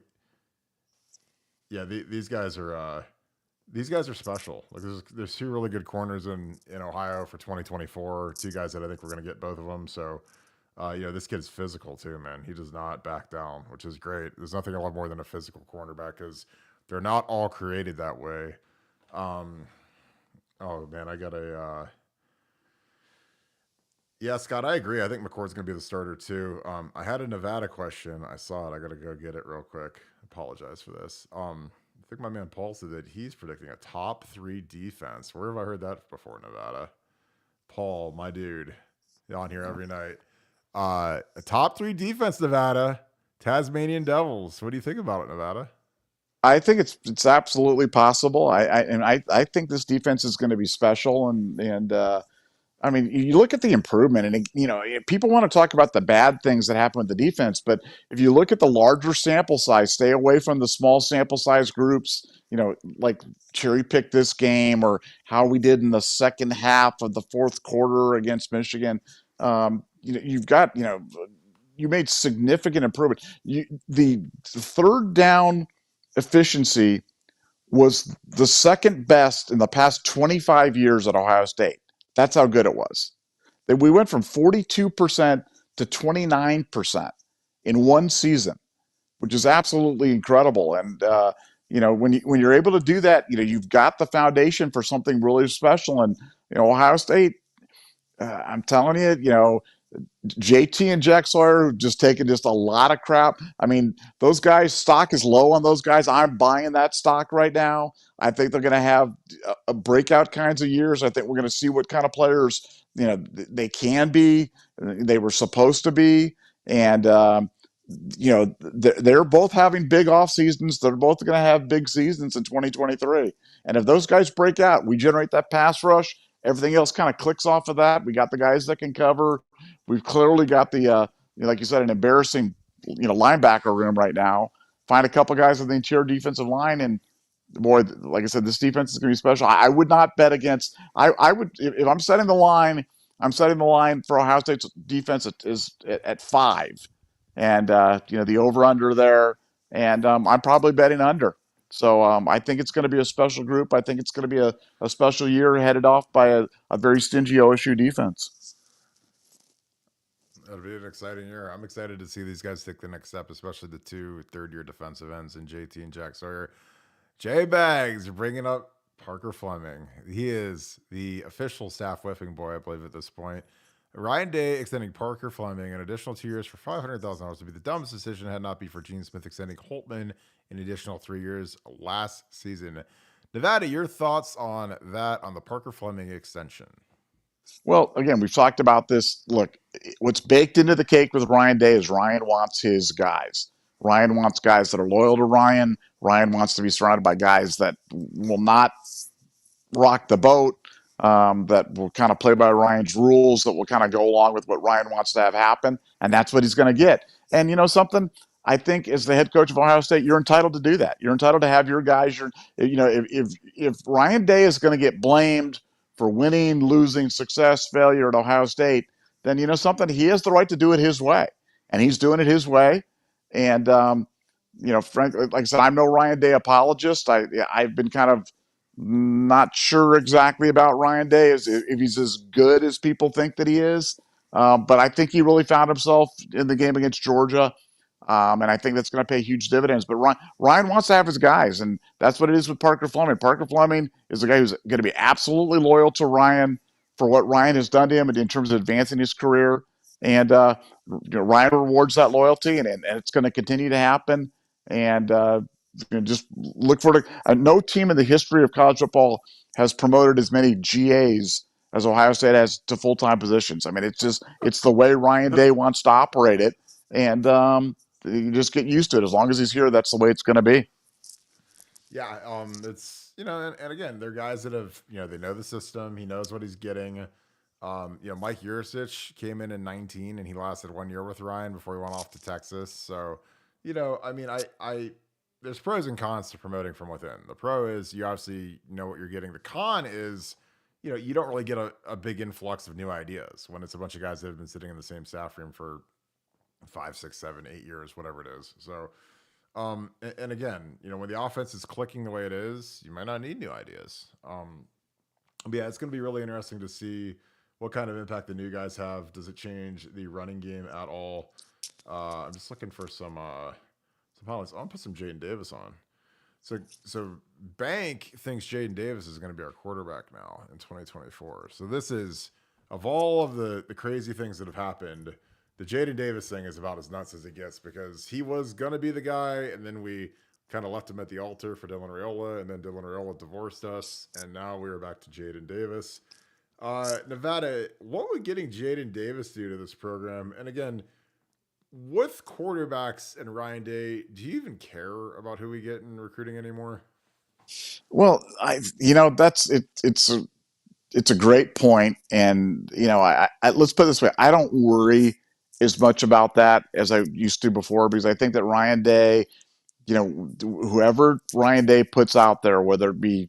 these guys are. These guys are special. Like there's 2 really good corners in Ohio for 2024. 2 guys that I think we're going to get both of them. So, this kid's physical too, man. He does not back down, which is great. There's nothing I love more than a physical cornerback because they're not all created that way. Oh man, I got a. Yeah, Scott, I agree. I think McCord's going to be the starter too. I had a Nevada question. I saw it. I got to go get it real quick. Apologize for this. I think my man Paul said that he's predicting a top 3 defense. Where have I heard that before, Nevada? Paul, my dude, on here every night. A top 3 defense, Nevada. Tasmanian Devils. What do you think about it, Nevada? I think it's absolutely possible. I think this defense is going to be special, and I mean, you look at the improvement, and people want to talk about the bad things that happen with the defense, but if you look at the larger sample size, stay away from the small sample size groups. Like cherry pick this game or how we did in the second half of the fourth quarter against Michigan. You've got you made significant improvement. The third down efficiency was the second best in the past 25 years at Ohio State. That's how good it was. We went from 42% to 29% in one season, which is absolutely incredible. And when you're able to do that, you've got the foundation for something really special. And Ohio State, I'm telling you, JT and Jack Sawyer just taking just a lot of crap. I mean, those guys' stock is low on those guys. I'm buying that stock right now. I think they're going to have a breakout kinds of years. I think we're going to see what kind of players they can be, they were supposed to be, and they're both having big off seasons. They're both going to have big seasons in 2023. And if those guys break out, we generate that pass rush. Everything else kind of clicks off of that. We got the guys that can cover. We've clearly got the, like you said, an embarrassing, linebacker room right now. Find a couple guys on the interior defensive line, and boy, like I said, this defense is going to be special. I would not bet against. I would if I'm setting the line. I'm setting the line for Ohio State's defense at 5, and the over under there, and I'm probably betting under. So I think it's going to be a special group. I think it's going to be a special year headed off by a very stingy OSU defense. It'll be an exciting year. I'm excited to see these guys take the next step, especially the two third-year defensive ends in JT and Jack Sawyer. J Bags, you're bringing up Parker Fleming. He is the official staff whipping boy, I believe, at this point. Ryan Day extending Parker Fleming an additional 2 years for $500,000 would be the dumbest decision had not be for Gene Smith extending Holtman an additional 3 years last season. Nevada, your thoughts on that, on the Parker Fleming extension? Well, again, we've talked about this. Look, what's baked into the cake with Ryan Day is Ryan wants his guys. Ryan wants guys that are loyal to Ryan. Ryan wants to be surrounded by guys that will not rock the boat, that will kind of play by Ryan's rules, that will kind of go along with what Ryan wants to have happen, and that's what he's going to get. And you know something, I think as the head coach of Ohio State, you're entitled to do that. You're entitled to have your guys. If Ryan Day is going to get blamed for winning, losing, success, failure at Ohio State, then you know something, he has the right to do it his way, and he's doing it his way. And frankly, like I said, I'm no Ryan Day apologist. I've been kind of not sure exactly about Ryan Day if he's as good as people think that he is. But I think he really found himself in the game against Georgia. And I think that's going to pay huge dividends. But Ryan wants to have his guys, and that's what it is with Parker Fleming. Parker Fleming is a guy who's going to be absolutely loyal to Ryan for what Ryan has done to him in terms of advancing his career. And Ryan rewards that loyalty, and it's going to continue to happen. And just look for it. No team in the history of college football has promoted as many GAs as Ohio State has to full-time positions. I mean, it's the way Ryan Day wants to operate it, and you just get used to it. As long as he's here, that's the way it's going to be. Yeah, it's and again, they're guys that have they know the system. He knows what he's getting. Mike Yurcich came in 19, and he lasted 1 year with Ryan before he went off to Texas. So, I mean, I there's pros and cons to promoting from within. The pro is you obviously know what you're getting. The con is, you don't really get a big influx of new ideas when it's a bunch of guys that have been sitting in the same staff room for 5, 6, 7, 8 years, whatever it is. So, and again, when the offense is clicking the way it is, you might not need new ideas. But yeah, it's going to be really interesting to see what kind of impact the new guys have. Does it change the running game at all? I'm just looking for some highlights. I'll put some Jaden Davis on. So Bank thinks Jaden Davis is going to be our quarterback now in 2024. So this is, of all of the crazy things that have happened, the Jaden Davis thing is about as nuts as it gets, because he was going to be the guy, and then we kind of left him at the altar for Dylan Raiola, and then Dylan Raiola divorced us, and now we're back to Jaden Davis. Nevada, what would getting Jaden Davis do to this program? And again, with quarterbacks and Ryan Day, do you even care about who we get in recruiting anymore? Well, that's it. It's a great point, and let's put it this way: I don't worry as much about that as I used to before, because I think that Ryan Day, whoever Ryan Day puts out there, whether it be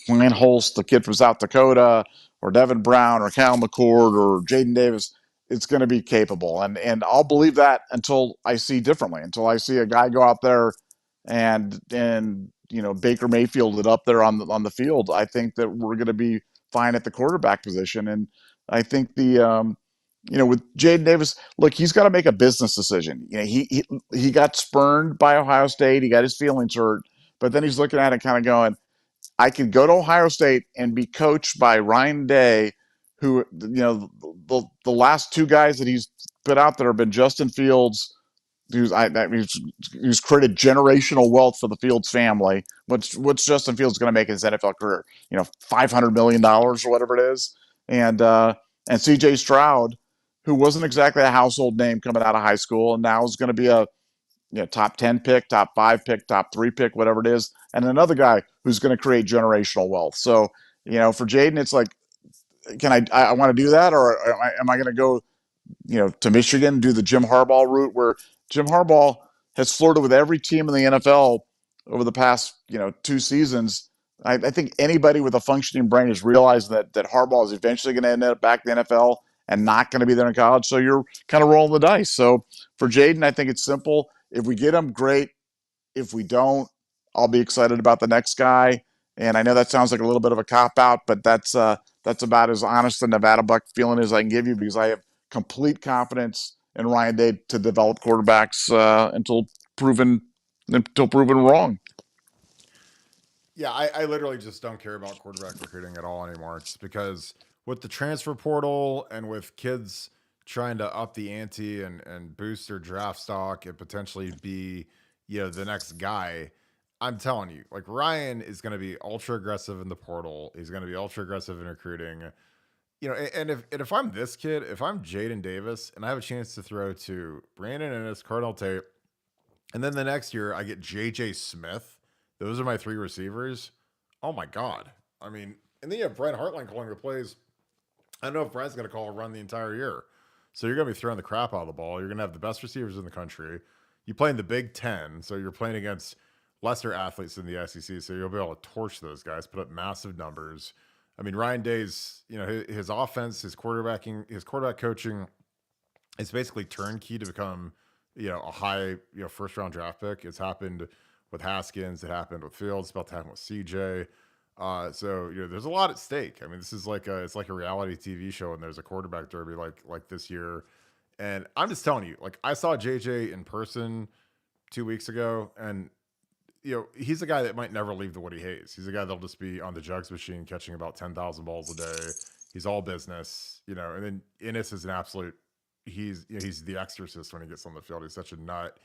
Ryan Holst, the kid from South Dakota, or Devin Brown, or Cal McCord, or Jaden Davis, it's going to be capable. And I'll believe that until I see differently, until I see a guy go out there and Baker Mayfield it up there on the field. I think that we're going to be fine at the quarterback position. And I think with Jaden Davis, look, he's got to make a business decision. He got spurned by Ohio State. He got his feelings hurt, but then he's looking at it kind of going, I could go to Ohio State and be coached by Ryan Day, who, the last two guys that he's put out there have been Justin Fields, who's created generational wealth for the Fields family. What's Justin Fields going to make in his NFL career? $500 million or whatever it is. And C.J. Stroud, who wasn't exactly a household name coming out of high school, and now is going to be a top 10 pick, top 5 pick, top 3 pick, whatever it is. And another guy who's going to create generational wealth. So, for Jaden, it's like, I want to do that, or am I going to go, to Michigan, do the Jim Harbaugh route, where Jim Harbaugh has flirted with every team in the NFL over the past, 2 seasons, I think anybody with a functioning brain is realizing that Harbaugh is eventually going to end up back in the NFL and not going to be there in college. So you're kind of rolling the dice. So for Jaden, I think it's simple. If we get him, great. If we don't, I'll be excited about the next guy. And I know that sounds like a little bit of a cop out, but that's about as honest a Nevada Buck feeling as I can give you, because I have complete confidence in Ryan Day to develop quarterbacks until proven wrong. Yeah, I literally just don't care about quarterback recruiting at all anymore. Just because with the transfer portal and with kids trying to up the ante and boost their draft stock and potentially be, the next guy, I'm telling you, like Ryan is going to be ultra aggressive in the portal. He's going to be ultra aggressive in recruiting. And if I'm this kid, if I'm Jaden Davis and I have a chance to throw to Brandon Ennis, Cardinal Tate, and then the next year I get JJ Smith. Those are my three receivers. Oh my God. I mean, and then you have Brent Hartline calling the plays. I don't know if Brent's going to call a run the entire year. So you're going to be throwing the crap out of the ball. You're going to have the best receivers in the country. You play in the Big Ten, so you're playing against lesser athletes in the SEC. So you'll be able to torch those guys, put up massive numbers. I mean, Ryan Day's, his offense, his quarterbacking, his quarterback coaching is basically turnkey to become, a high, first round draft pick. It's happened with Haskins. It happened with Fields. It's about to happen with CJ. So there's a lot at stake. I mean, this is it's like a reality TV show, and there's a quarterback derby like this year. And I'm just telling you, like I saw JJ in person 2 weeks ago, and he's a guy that might never leave the Woody Hayes. He's a guy that'll just be on the jugs machine catching about 10,000 balls a day. He's all business, and then Ennis is an absolute. He's the exorcist when he gets on the field. He's such a nut.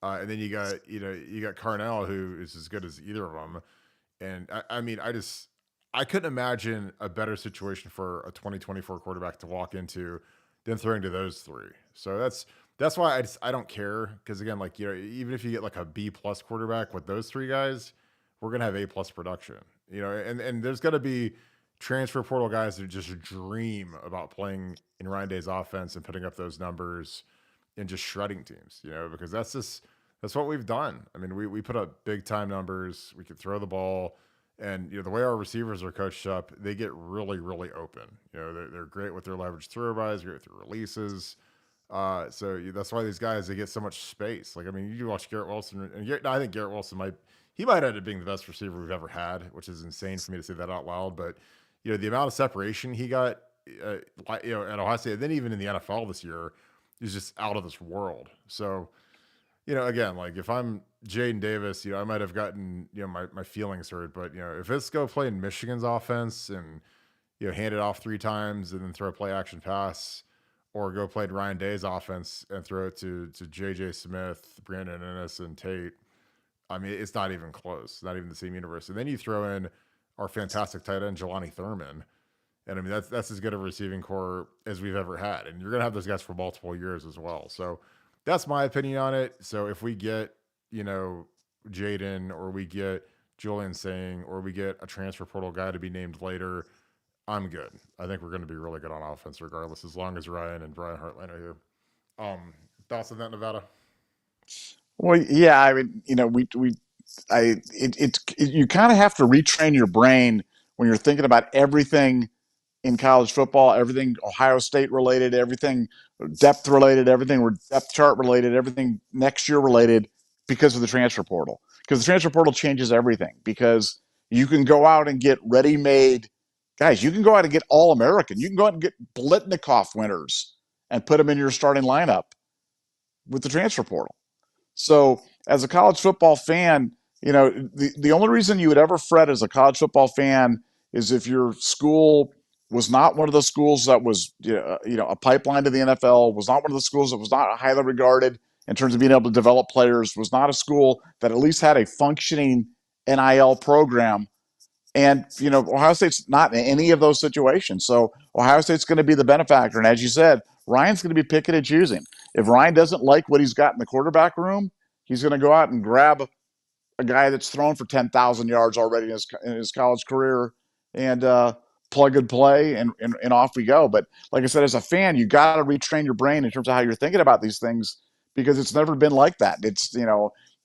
And then you got Carnell, who is as good as either of them. And I mean, I couldn't imagine a better situation for a 2024 quarterback to walk into than throwing to those three. So that's why I don't care, because again, like even if you get like a B plus quarterback with those three guys, we're gonna have A plus production. And there's gonna be transfer portal guys that just dream about playing in Ryan Day's offense and putting up those numbers and just shredding teams. Because that's what we've done. I mean, we put up big time numbers. We could throw the ball, and the way our receivers are coached up, they get really really open. They're great with their leverage throw-bys, great with their releases. That's why these guys, they get so much space. Like I mean, you watch Garrett Wilson, and I think Garrett Wilson might end up being the best receiver we've ever had, which is insane for me to say that out loud. But the amount of separation he got, at Ohio State, and then even in the NFL this year, is just out of this world. So again, like if I'm Jaden Davis, I might have gotten, my feelings hurt, but if it's go play in Michigan's offense and, hand it off three times and then throw a play action pass, or go play Ryan Day's offense and throw it to JJ Smith, Brandon Ennis, and Tate. I mean, it's not even close, not even the same universe. And then you throw in our fantastic tight end, Jelani Thurman. And I mean, that's as good a receiving core as we've ever had. And you're going to have those guys for multiple years as well. So that's my opinion on it. So if we get, Jaden, or we get Julian Saying, or we get a transfer portal guy to be named later, I'm good. I think we're going to be really good on offense regardless, as long as Ryan and Brian Hartline are here. Thoughts on that, Nevada? Well, yeah, I mean, you kind of have to retrain your brain when you're thinking about everything in college football, everything Ohio State related, everything depth related, everything depth chart related, everything next year related, because of the transfer portal. Because the transfer portal changes everything. Because you can go out and get ready made guys. You can go out and get All American. You can go out and get Blitnikoff winners and put them in your starting lineup with the transfer portal. So as a college football fan, the only reason you would ever fret as a college football fan is if your school was not one of the schools that was a pipeline to the NFL, was not one of the schools that was not highly regarded in terms of being able to develop players, was not a school that at least had a functioning NIL program. And Ohio State's not in any of those situations. So Ohio State's going to be the benefactor. And as you said, Ryan's going to be picking and choosing. If Ryan doesn't like what he's got in the quarterback room, he's going to go out and grab a guy that's thrown for 10,000 yards already in his college career and plug and play, and off we go. But like I said, as a fan, you got to retrain your brain in terms of how you're thinking about these things, because it's never been like that. It's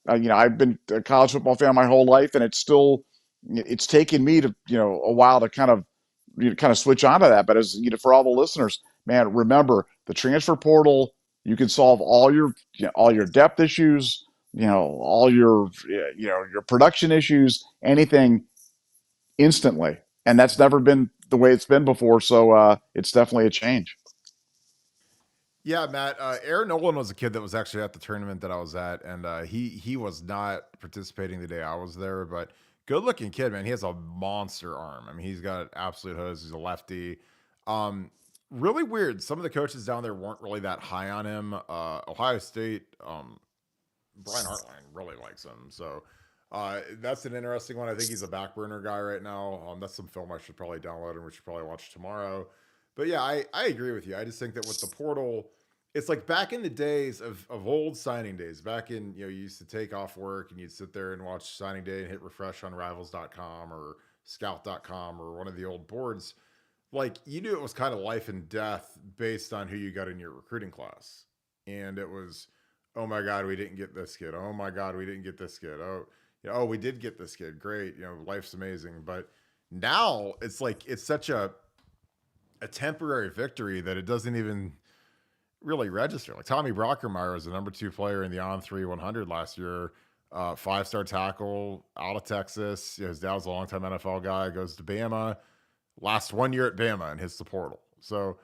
I've been a college football fan my whole life, and it's still it's taken me to a while to kind of switch onto that. But as for all the listeners, man, remember the transfer portal. You can solve all your depth issues, all your your production issues, anything instantly, and that's never been the way it's been before. So it's definitely a change. Yeah, Matt. Aaron Nolan was a kid that was actually at the tournament that I was at, and he was not participating the day I was there. But good looking kid, man. He has a monster arm. I mean, he's got absolute hose. He's a lefty. Really weird. Some of the coaches down there weren't really that high on him. Ohio State, Brian Hartline really likes him. So that's an interesting one. I think he's a back burner guy right now. That's some film I should probably download and we should probably watch tomorrow. But yeah, I agree with you. I just think that with the portal, it's like back in the days of old signing days, back in, you used to take off work and you'd sit there and watch signing day and hit refresh on rivals.com or scout.com or one of the old boards. Like you knew it was kind of life and death based on who you got in your recruiting class. And it was, oh my God, we didn't get this kid. Oh my God, we didn't get this kid. Oh, we did get this kid. Great. Life's amazing. But now it's like, it's such a temporary victory that it doesn't even really register. Like Tommy Brockermeyer was the number 2 player in the On3 100 last year. 5-star tackle out of Texas. His dad was a longtime NFL guy, goes to Bama, last 1 year at Bama and hits the portal. So,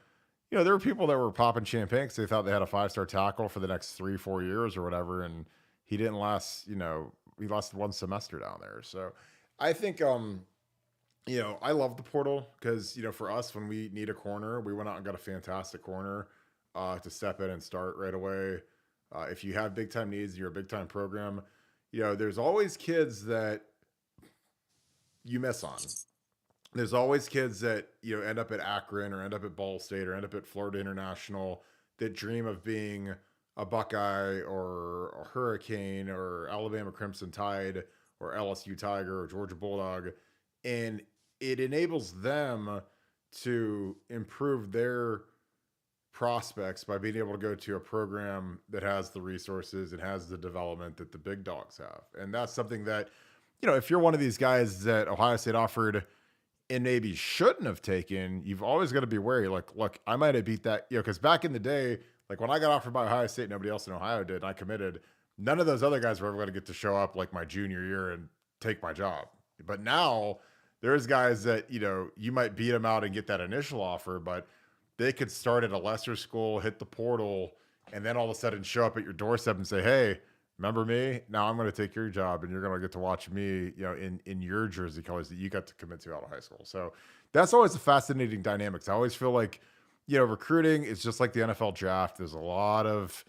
there were people that were popping champagne because they thought they had a 5-star tackle for the next 3-4 years or whatever. And he didn't last, he lasted 1 semester down there. So I think, I love the portal because, for us, when we need a corner, we went out and got a fantastic corner to step in and start right away. If you have big time needs, you're a big time program. There's always kids that you miss on. There's always kids that end up at Akron or end up at Ball State or end up at Florida International that dream of being a Buckeye or a Hurricane or Alabama Crimson Tide or LSU Tiger or Georgia Bulldog, and it enables them to improve their prospects by being able to go to a program that has the resources and has the development that the big dogs have. And that's something that, if you're one of these guys that Ohio State offered and maybe shouldn't have taken, you've always got to be wary. Like, look, I might have beat that, because back in the day, like when I got offered by Ohio State, nobody else in Ohio did, and I committed. None of those other guys were ever going to get to show up like my junior year and take my job. But now there's guys that, you might beat them out and get that initial offer, but they could start at a lesser school, hit the portal, and then all of a sudden show up at your doorstep and say, hey, remember me? Now I'm going to take your job and you're going to get to watch me, in your jersey colors that you got to commit to out of high school. So that's always a fascinating dynamics. I always feel like, recruiting is just like the NFL draft. There's a lot of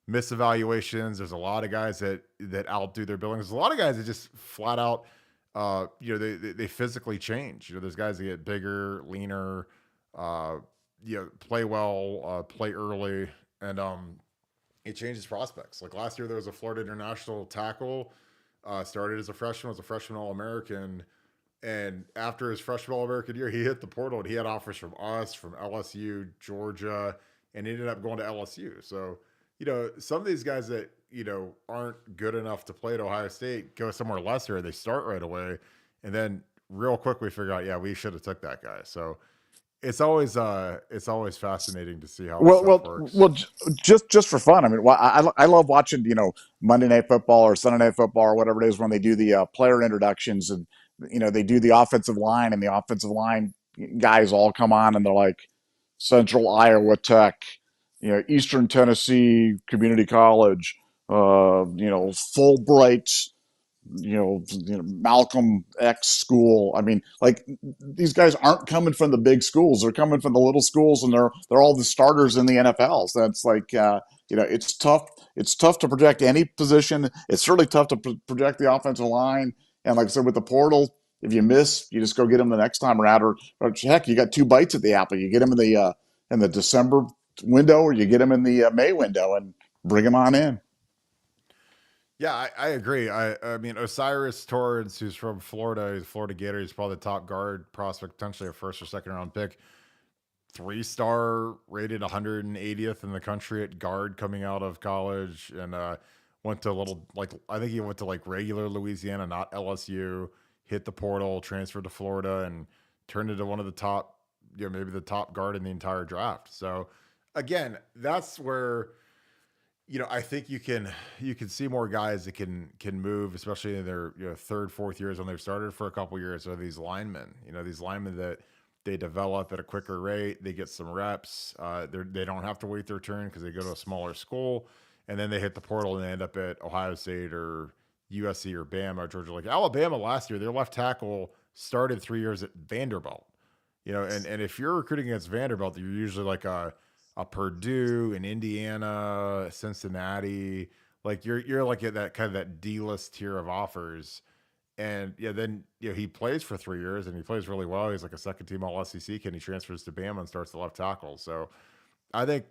misevaluations. There's a lot of guys that outdo their billing. There's a lot of guys that just flat out, they physically change. There's guys that get bigger, leaner, play well, play early, and it changes prospects. Like last year, there was a Florida International tackle, started as a freshman, was a freshman All-American, and after his freshman All-American year, he hit the portal and he had offers from us, from LSU, Georgia, and ended up going to LSU. So, some of these guys that, aren't good enough to play at Ohio State go somewhere lesser, they start right away, and then real quick we figure out, yeah, we should have took that guy. So it's always fascinating to see how this Well, stuff well, works. well. Just for fun. I mean, I love watching Monday Night Football or Sunday Night Football or whatever it is when they do the player introductions, and they do the offensive line, and the offensive line guys all come on and they're like Central Iowa Tech, Eastern Tennessee Community College, Fulbright, Malcolm X school. I mean, like these guys aren't coming from the big schools; they're coming from the little schools, and they're all the starters in the NFL. So that's like it's tough. It's tough to project any position. It's really tough to project the offensive line. And like I said, with the portal, if you miss, you just go get them the next time around. Or heck, you got 2 bites at the apple. You get them in the December window, or you get them in the May window, and bring them on in. Yeah, I agree. I mean, Osiris Torrance, who's from Florida, he's a Florida Gator. He's probably the top guard prospect, potentially a first or second round pick. 3-star, rated 180th in the country at guard coming out of college, and went to a little, like, I think he went to like regular Louisiana, not LSU. hit the portal, transferred to Florida, and turned into one of the top, maybe the top guard in the entire draft. So again, that's where I think you can see more guys that can move, especially in their third, fourth years when they've started for a couple years. Are these linemen? These linemen that they develop at a quicker rate. They get some reps. They don't have to wait their turn because they go to a smaller school, and then they hit the portal and they end up at Ohio State or USC or Bama or Georgia. Like Alabama last year, their left tackle started 3 years at Vanderbilt. And if you're recruiting against Vanderbilt, you're usually like a Purdue, an Indiana, Cincinnati. Like you're like at that kind of that D-list tier of offers. And then he plays for 3 years and he plays really well. He's like a second team all SEC kid. He transfers to Bama and starts the left tackle. So I think,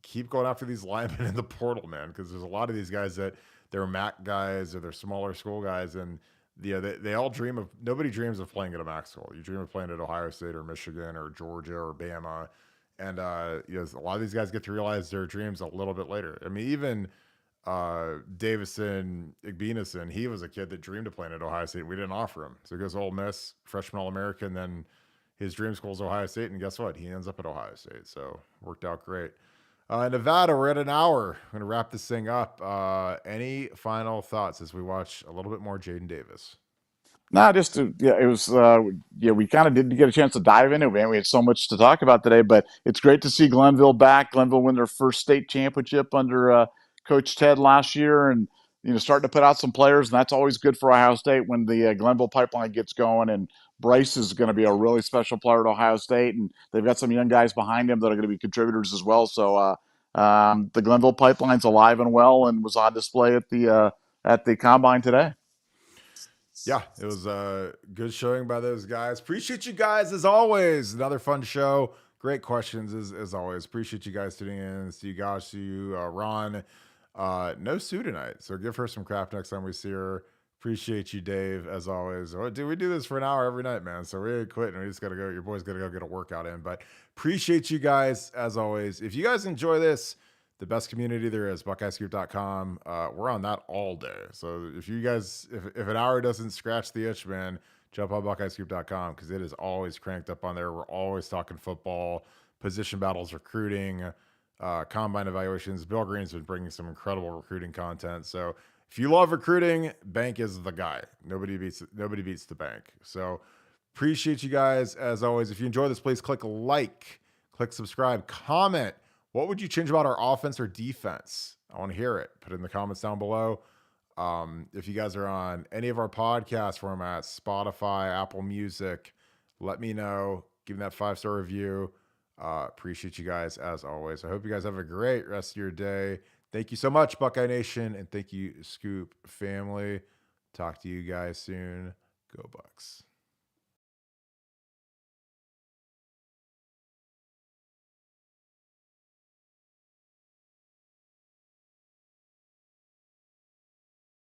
keep going after these linemen in the portal, man, because there's a lot of these guys that they're MAC guys or they're smaller school guys. And they all nobody dreams of playing at a MAC school. You dream of playing at Ohio State or Michigan or Georgia or Bama. And a lot of these guys get to realize their dreams a little bit later. I mean, even Davison Igbinosun, he was a kid that dreamed of playing at Ohio State. We didn't offer him. So he goes to Ole Miss, freshman All-American, then his dream school is Ohio State. And guess what? He ends up at Ohio State. So worked out great. Nevada, we're at an hour. I'm going to wrap this thing up. Any final thoughts as we watch a little bit more Jaden Davis? No, it was, we kind of didn't get a chance to dive into it, man. We had so much to talk about today, but it's great to see Glenville back. Glenville win their first state championship under Coach Ted last year, and starting to put out some players, and that's always good for Ohio State when the Glenville pipeline gets going. And Bryce is going to be a really special player at Ohio State, and they've got some young guys behind him that are going to be contributors as well. So the Glenville pipeline's alive and well, and was on display at the combine today. Yeah, it was a good showing by those guys. Appreciate you guys as always. Another fun show. Great questions as always. Appreciate you guys tuning in. See you guys. See you, Ron. No Sue tonight, so give her some crap next time we see her. Appreciate you, Dave, as always. We do this for an hour every night, man. So we ain't quitting. We just gotta go. Your boy's gotta go get a workout in. But appreciate you guys as always. If you guys enjoy this, the best community there is, buckeyescoop.com. We're on that all day. So if you guys, if an hour doesn't scratch the itch, man, jump on buckeyescoop.com because it is always cranked up on there. We're always talking football, position battles, recruiting, combine evaluations. Bill Green's been bringing some incredible recruiting content. So if you love recruiting, Bank is the guy. Nobody beats the Bank. So appreciate you guys as always. If you enjoy this, please click like, click subscribe, comment. What would you change about our offense or defense? I want to hear it. Put it in the comments down below. If you guys are on any of our podcast formats, Spotify, Apple Music, let me know. Give me that 5-star review. Appreciate you guys as always. I hope you guys have a great rest of your day. Thank you so much, Buckeye Nation, and thank you, Scoop family. Talk to you guys soon. Go Bucks.